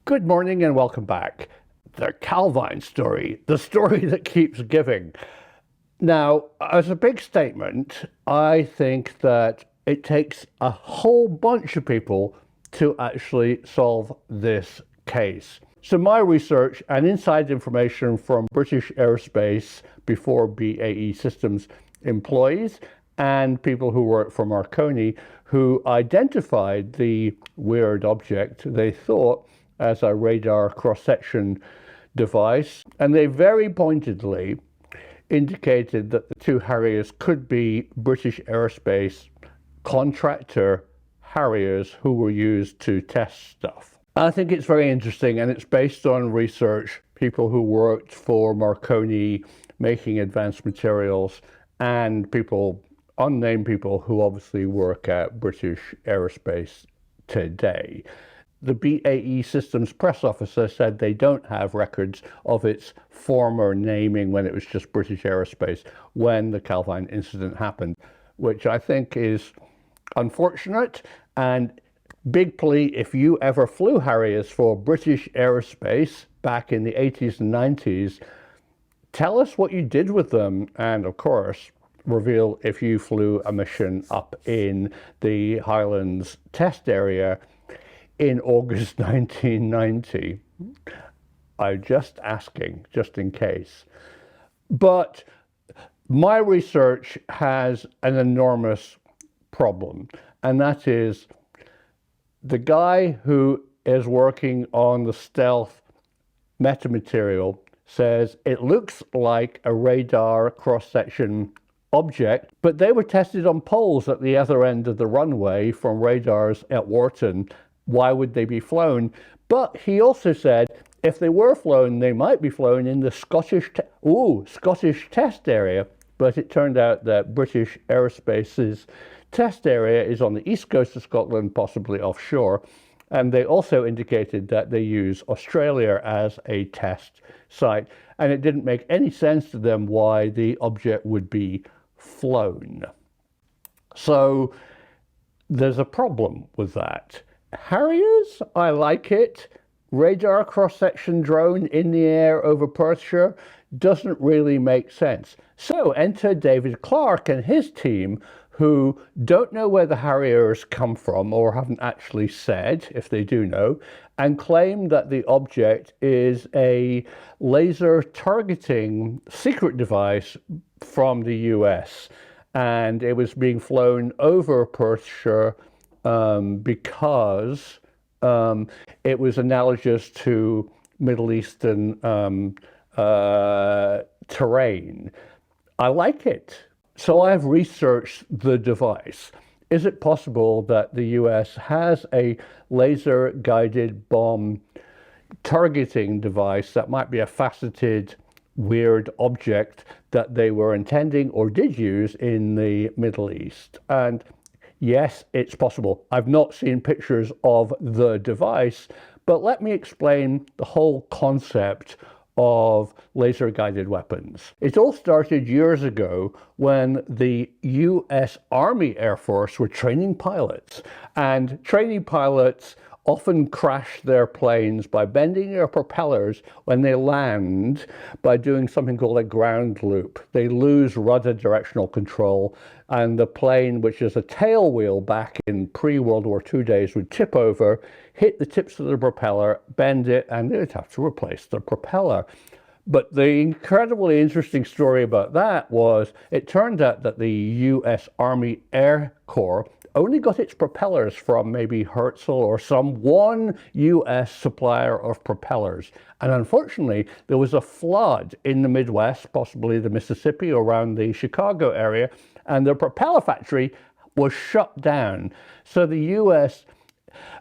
Good morning and welcome back. The Calvine story, the story that keeps giving. Now, as a big statement, I think that it takes a whole bunch of people to actually solve this case. So my research and inside information from British Aerospace before BAE Systems employees and people who work for Marconi who identified the weird object they thought as a radar cross-section device, and they very pointedly indicated that the two Harriers could be British Aerospace contractor Harriers who were used to test stuff. I think it's very interesting, and it's based on research, people who worked for Marconi making advanced materials, and people, unnamed people who obviously work at British Aerospace today. The BAE Systems press officer said they don't have records of its former naming when it was just British Aerospace when the Calvine incident happened, which I think is unfortunate. And big plea, if you ever flew Harriers for British Aerospace back in the 80s and 90s, tell us what you did with them, and of course, reveal if you flew a mission up in the Highlands test area in August 1990. I'm just asking, just in case. But my research has an enormous problem, and that is the guy who is working on the stealth metamaterial says it looks like a radar cross-section object, but they were tested on poles at the other end of the runway from radars at Wharton. Why would they be flown? But he also said if they were flown, they might be flown in the Scottish test area. But it turned out that British Aerospace's test area is on the east coast of Scotland, possibly offshore. And they also indicated that they use Australia as a test site. And it didn't make any sense to them why the object would be flown. So there's a problem with that. Harriers, I like it. Radar cross-section drone in the air over Perthshire doesn't really make sense. So enter David Clark and his team, who don't know where the Harriers come from or haven't actually said, if they do know, and claim that the object is a laser targeting secret device from the US. And it was being flown over Perthshire because it was analogous to Middle Eastern terrain. I like it. So I've researched the device. Is it possible that the US has a laser-guided bomb targeting device that might be a faceted, weird object that they were intending or did use in the Middle East? And yes, it's possible. I've not seen pictures of the device, but let me explain the whole concept of laser-guided weapons. It all started years ago when the US Army Air Force were training pilots, and training pilots often crash their planes by bending their propellers when they land by doing something called a ground loop. They lose rudder directional control, and the plane, which is a tail wheel back in pre-World War II days, would tip over, hit the tips of the propeller, bend it, and they'd have to replace the propeller. But the incredibly interesting story about that was it turned out that the US Army Air Corps only got its propellers from maybe Herzl or some one US supplier of propellers. And unfortunately, there was a flood in the Midwest, possibly the Mississippi, around the Chicago area, and the propeller factory was shut down. So the US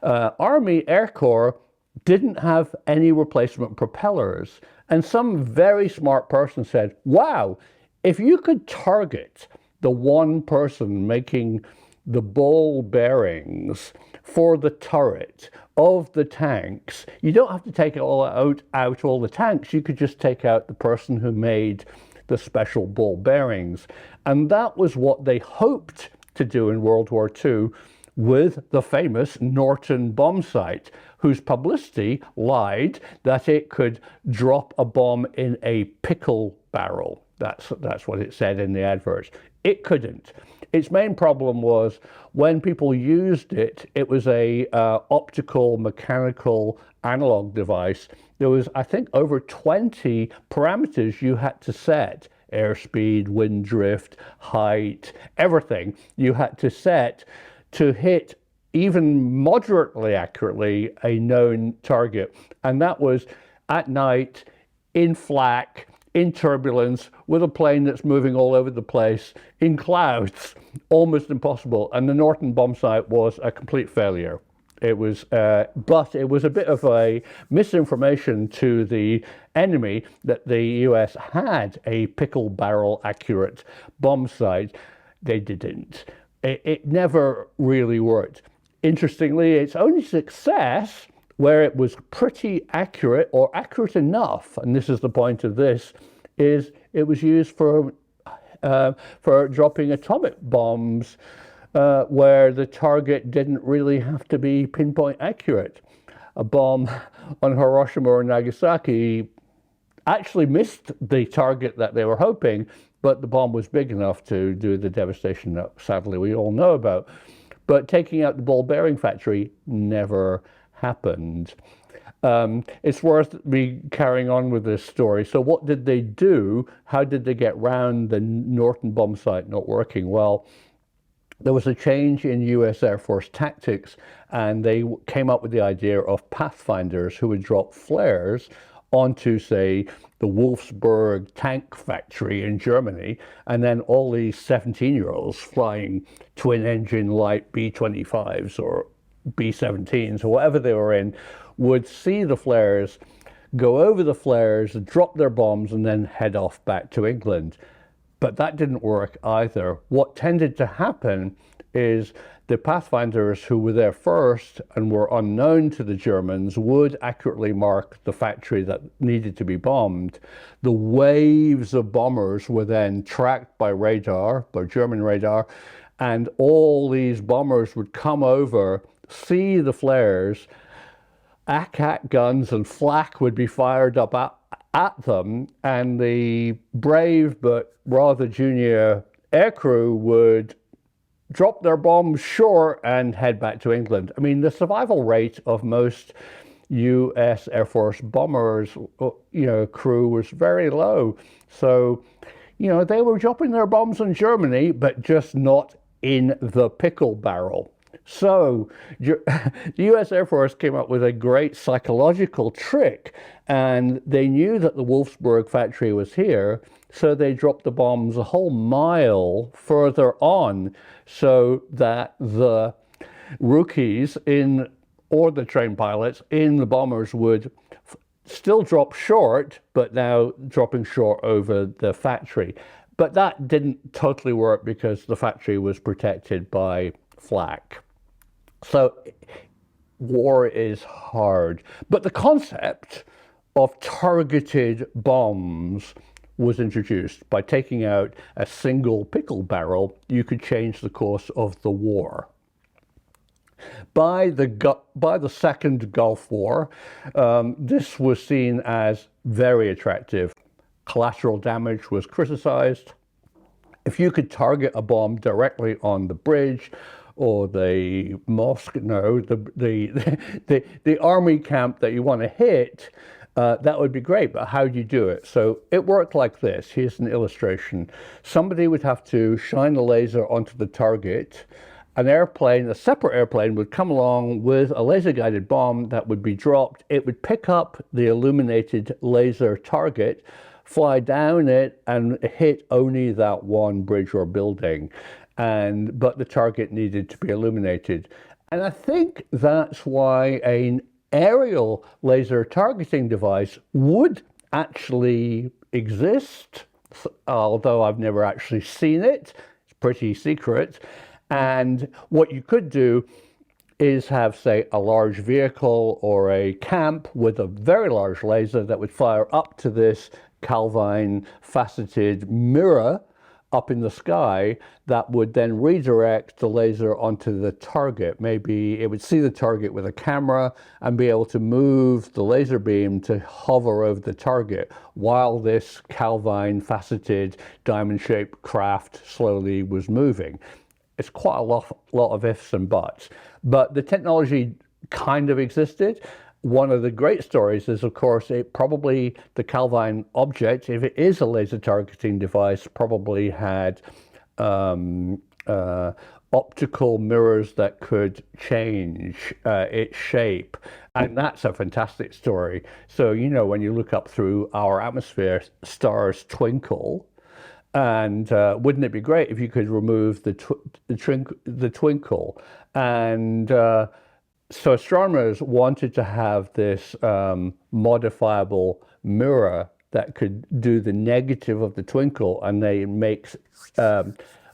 Army Air Corps didn't have any replacement propellers. And some very smart person said, wow, if you could target the one person making the ball bearings for the turret of the tanks, you don't have to take it all out all the tanks. You could just take out the person who made the special ball bearings. And that was what they hoped to do in World War II with the famous Norton bomb sight, whose publicity lied that it could drop a bomb in a pickle barrel. That's what it said in the adverts. It couldn't. Its main problem was when people used it, it was a optical, mechanical, analog device. There was, I think, over 20 parameters you had to set. Airspeed, wind drift, height, everything you had to set to hit even moderately accurately a known target. And that was at night, in flak, in turbulence, with a plane that's moving all over the place, in clouds, almost impossible. And the Norton bomb sight was a complete failure. It was, but it was a bit of a misinformation to the enemy that the US had a pickle barrel accurate bomb sight. They didn't. It never really worked. Interestingly, its only success, where it was pretty accurate or accurate enough, and this is the point of this, is it was used for dropping atomic bombs where the target didn't really have to be pinpoint accurate. A bomb on Hiroshima or Nagasaki actually missed the target that they were hoping, but the bomb was big enough to do the devastation that sadly we all know about. But taking out the ball bearing factory never happened. It's worth me carrying on with this story. So what did they do? How did they get round the Norton bomb sight not working? Well, there was a change in US Air Force tactics, and they came up with the idea of pathfinders who would drop flares onto, say, the Wolfsburg tank factory in Germany, and then all these 17-year-olds flying twin-engine light B-25s or B-17s or whatever they were in would see the flares, go over the flares, drop their bombs, and then head off back to England. But that didn't work either. What tended to happen is the pathfinders who were there first and were unknown to the Germans would accurately mark the factory that needed to be bombed. The waves of bombers were then tracked by radar, by German radar, and all these bombers would come over, see the flares, ACAT guns and flak would be fired up at them, and the brave but rather junior aircrew would drop their bombs short and head back to England. I mean, the survival rate of most US Air Force bombers, crew was very low. So, they were dropping their bombs on Germany, but just not in the pickle barrel. So the US Air Force came up with a great psychological trick, and they knew that the Wolfsburg factory was here, so they dropped the bombs a whole mile further on so that the rookies or the trained pilots in the bombers would still drop short, but now dropping short over the factory. But that didn't totally work because the factory was protected by flak. So war is hard. But the concept of targeted bombs was introduced. By taking out a single pickle barrel, you could change the course of the war. By the Second Gulf War, this was seen as very attractive. Collateral damage was criticized. If you could target a bomb directly on the bridge or the mosque, the army camp that you want to hit, that would be great, but how do you do it? So it worked like this. Here's an illustration. Somebody would have to shine the laser onto the target. A separate airplane would come along with a laser-guided bomb that would be dropped. It would pick up the illuminated laser target, fly down it, and hit only that one bridge or building. But the target needed to be illuminated. And I think that's why an aerial laser targeting device would actually exist, although I've never actually seen it. It's pretty secret. And what you could do is have, say, a large vehicle or a camp with a very large laser that would fire up to this Calvine faceted mirror up in the sky that would then redirect the laser onto the target. Maybe it would see the target with a camera and be able to move the laser beam to hover over the target while this Calvine faceted diamond-shaped craft slowly was moving. It's quite a lot of ifs and buts, but the technology kind of existed. One of the great stories is, of course, the Calvine object, if it is a laser targeting device, probably had optical mirrors that could change its shape. And that's a fantastic story. So, you know, when you look up through our atmosphere, stars twinkle. And wouldn't it be great if you could remove the twinkle? And so astronomers wanted to have this modifiable mirror that could do the negative of the twinkle, and they make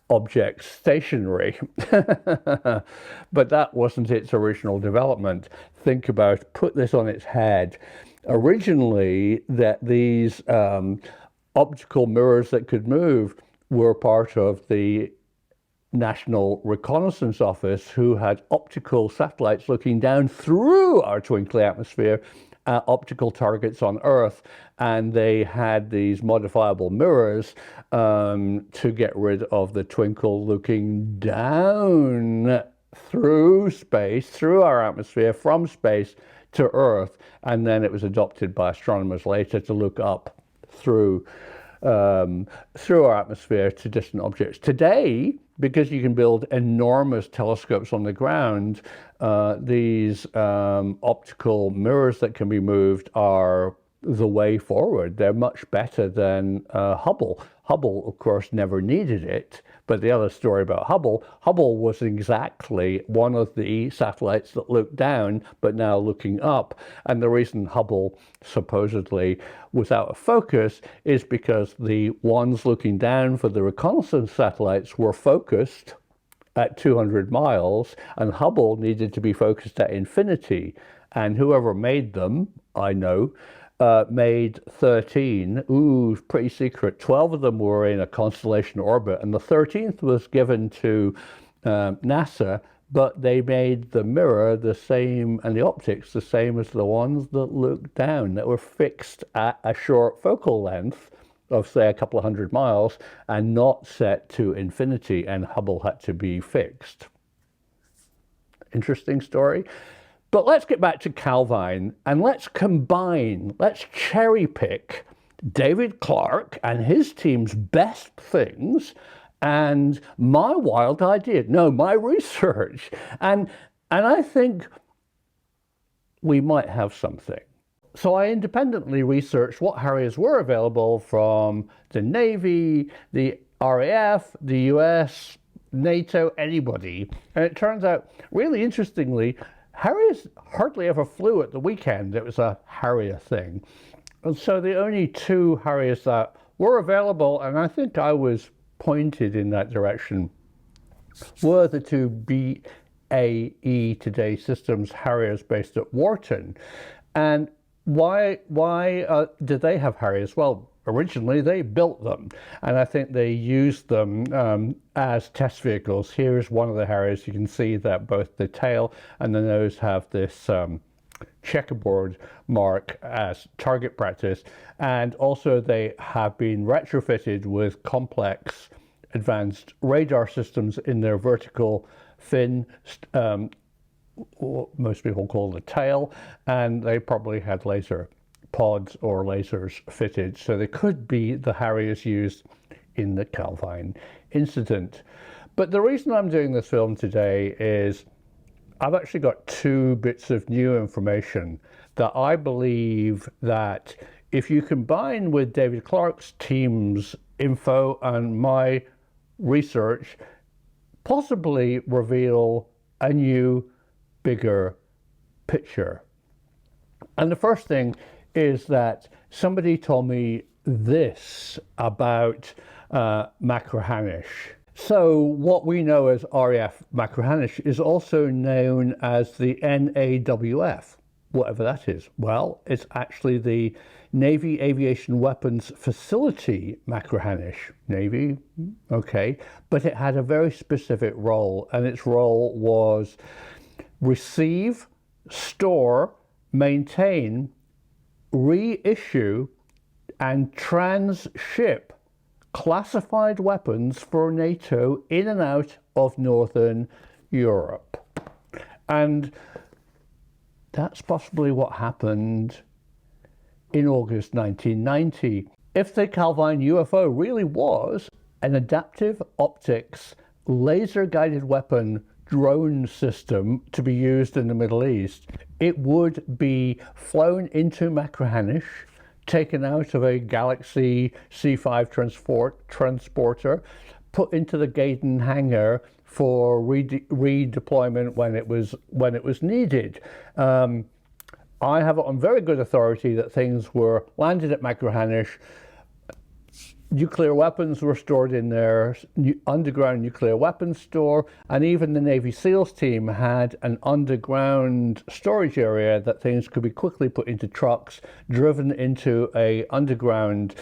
objects stationary. But that wasn't its original development. Think about, put this on its head. Originally, that these optical mirrors that could move were part of the National Reconnaissance Office, who had optical satellites looking down through our twinkly atmosphere at optical targets on Earth, and they had these modifiable mirrors to get rid of the twinkle looking down through space, through our atmosphere, from space to Earth, and then it was adopted by astronomers later to look up through our atmosphere to distant objects. Today, because you can build enormous telescopes on the ground, these optical mirrors that can be moved are the way forward. They're much better than Hubble. Hubble, of course, never needed it. But the other story about Hubble was exactly one of the satellites that looked down, but now looking up. And the reason Hubble supposedly was out of focus is because the ones looking down for the reconnaissance satellites were focused at 200 miles, and Hubble needed to be focused at infinity. And whoever made them, I know, made 13, pretty secret. 12 of them were in a constellation orbit, and the 13th was given to NASA, but they made the mirror the same and the optics the same as the ones that looked down, that were fixed at a short focal length of, say, a couple of 100 miles and not set to infinity, and Hubble had to be fixed. Interesting story. But let's get back to Calvine, and let's cherry pick David Clark and his team's best things and my wild idea, my research. And I think we might have something. So I independently researched what Harriers were available from the Navy, the RAF, the US, NATO, anybody. And it turns out, really interestingly, Harriers hardly ever flew at the weekend. It was a Harrier thing. And so the only two Harriers that were available, and I think I was pointed in that direction, were the two BAE Today Systems Harriers based at Wharton. And why did they have Harriers? Well, originally they built them, and I think they used them as test vehicles. Here's one of the Harriers. You can see that both the tail and the nose have this checkerboard mark as target practice, and also they have been retrofitted with complex advanced radar systems in their vertical fin, what most people call the tail, and they probably had laser pods or lasers fitted, so they could be the Harriers used in the Calvine incident. But the reason I'm doing this film today is I've actually got two bits of new information that I believe that if you combine with David Clark's team's info and my research, possibly reveal a new, bigger picture. And the first thing is that somebody told me this about Machrihanish. So what we know as RAF Machrihanish is also known as the NAWF. whatever that is. Well, it's actually the Navy Aviation Weapons Facility Machrihanish. Navy, okay, but it had a very specific role, and its role was receive, store, maintain, reissue, and transship classified weapons for NATO in and out of Northern Europe. And that's possibly what happened in August 1990. If the Calvine UFO really was an adaptive optics laser-guided weapon drone system to be used in the Middle East, it would be flown into Machrihanish, taken out of a Galaxy C5 transporter, put into the Gaydon hangar for redeployment when it was needed. I have it on very good authority that things were landed at Machrihanish. Nuclear weapons were stored in their underground nuclear weapons store, and even the Navy SEALs team had an underground storage area that things could be quickly put into trucks, driven into a underground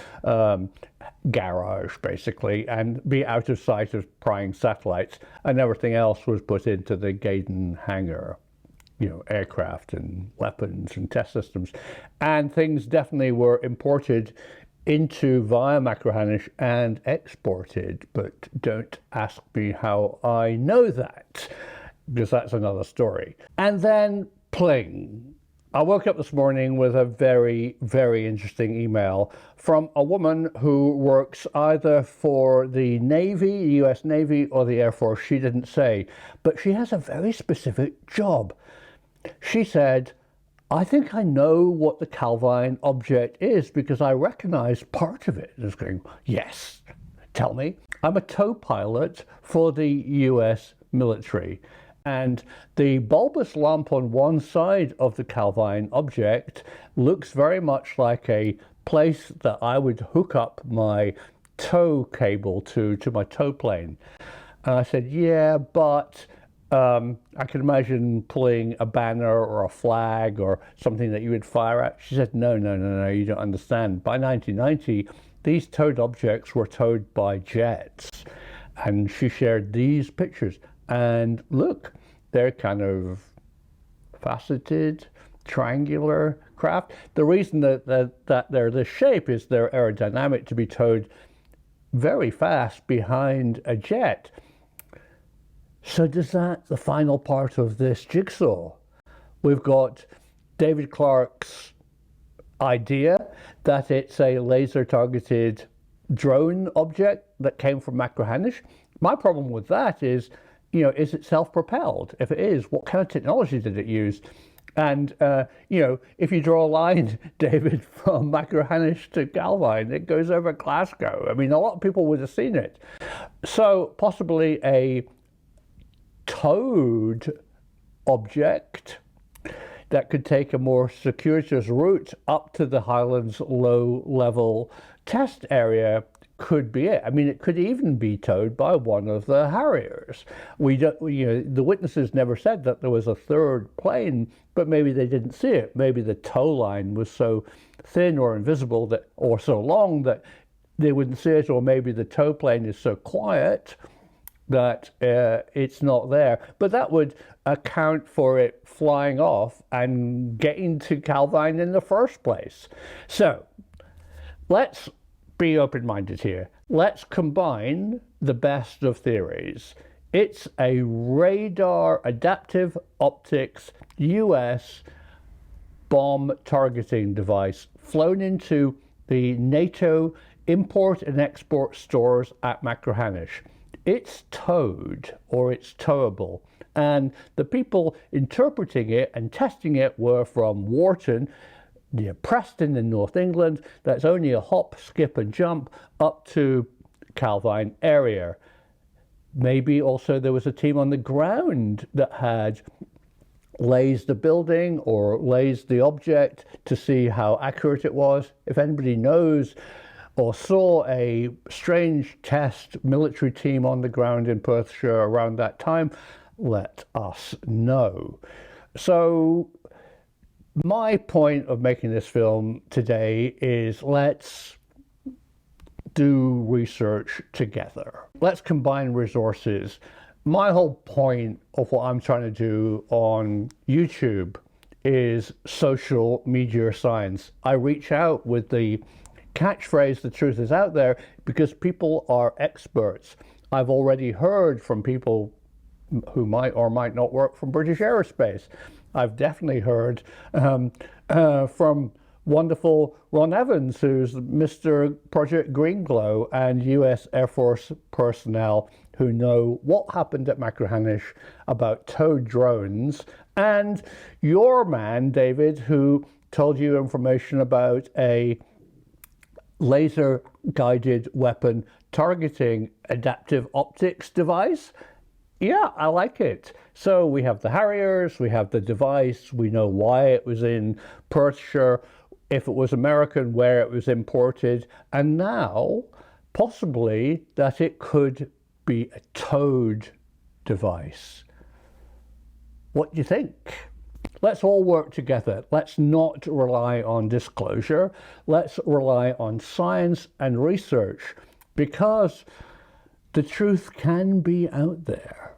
garage, basically, and be out of sight of prying satellites, and everything else was put into the Gaydon hangar. You know, aircraft and weapons and test systems. And things definitely were imported into via Machrihanish and exported, but don't ask me how I know that, because that's another story. And then pling. I woke up this morning with a very, very interesting email from a woman who works either for the Navy, US Navy, or the Air Force. She didn't say, but she has a very specific job. She said, I think I know what the Calvine object is because I recognize part of it. I was going, yes, tell me. I'm a tow pilot for the US military, and the bulbous lump on one side of the Calvine object looks very much like a place that I would hook up my tow cable to my tow plane. And I said, yeah, but I can imagine pulling a banner or a flag or something that you would fire at. She said, no, you don't understand. By 1990, these towed objects were towed by jets. And she shared these pictures. And look, they're kind of faceted, triangular craft. The reason that they're this shape is they're aerodynamic to be towed very fast behind a jet. So does that, the final part of this jigsaw? We've got David Clarke's idea that it's a laser-targeted drone object that came from Machrihanish. My problem with that is, you know, is it self-propelled? If it is, what kind of technology did it use? And, you know, if you draw a line, David, from Machrihanish to Calvine, it goes over Glasgow. I mean, a lot of people would have seen it. So possibly a towed object that could take a more circuitous route up to the Highlands low-level test area could be it. I mean, it could even be towed by one of the Harriers. We don't, you know, the witnesses never said that there was a third plane, but maybe they didn't see it. Maybe the tow line was so thin or invisible that, or so long that they wouldn't see it, or maybe the tow plane is so quiet that it's not there. But that would account for it flying off and getting to Calvine in the first place. So let's be open-minded here. Let's combine the best of theories. It's a radar adaptive optics US bomb targeting device flown into the NATO import and export stores at Machrihanish. It's towed, or it's towable, and the people interpreting it and testing it were from Wharton, near Preston in North England. That's only a hop, skip and jump up to Calvine area. Maybe also there was a team on the ground that had lased the building or lased the object to see how accurate it was. If anybody knows or saw a strange test military team on the ground in Perthshire around that time, let us know. So My point of making this film today is let's do research together. Let's combine resources. My whole point of what I'm trying to do on YouTube is social media science. I reach out with the catchphrase, the truth is out there, because people are experts. I've already heard from people who might or might not work from British Aerospace. I've definitely heard from wonderful Ron Evans, who's Mr. Project Greenglow, and US Air Force personnel who know what happened at Machrihanish about towed drones, and your man, David, who told you information about a laser-guided weapon targeting adaptive optics device. Yeah, I like it. So we have the Harriers, we have the device, we know why it was in Perthshire, if it was American, where it was imported, and now possibly that it could be a towed device. What do you think? Let's all work together. Let's not rely on disclosure. Let's rely on science and research, because the truth can be out there.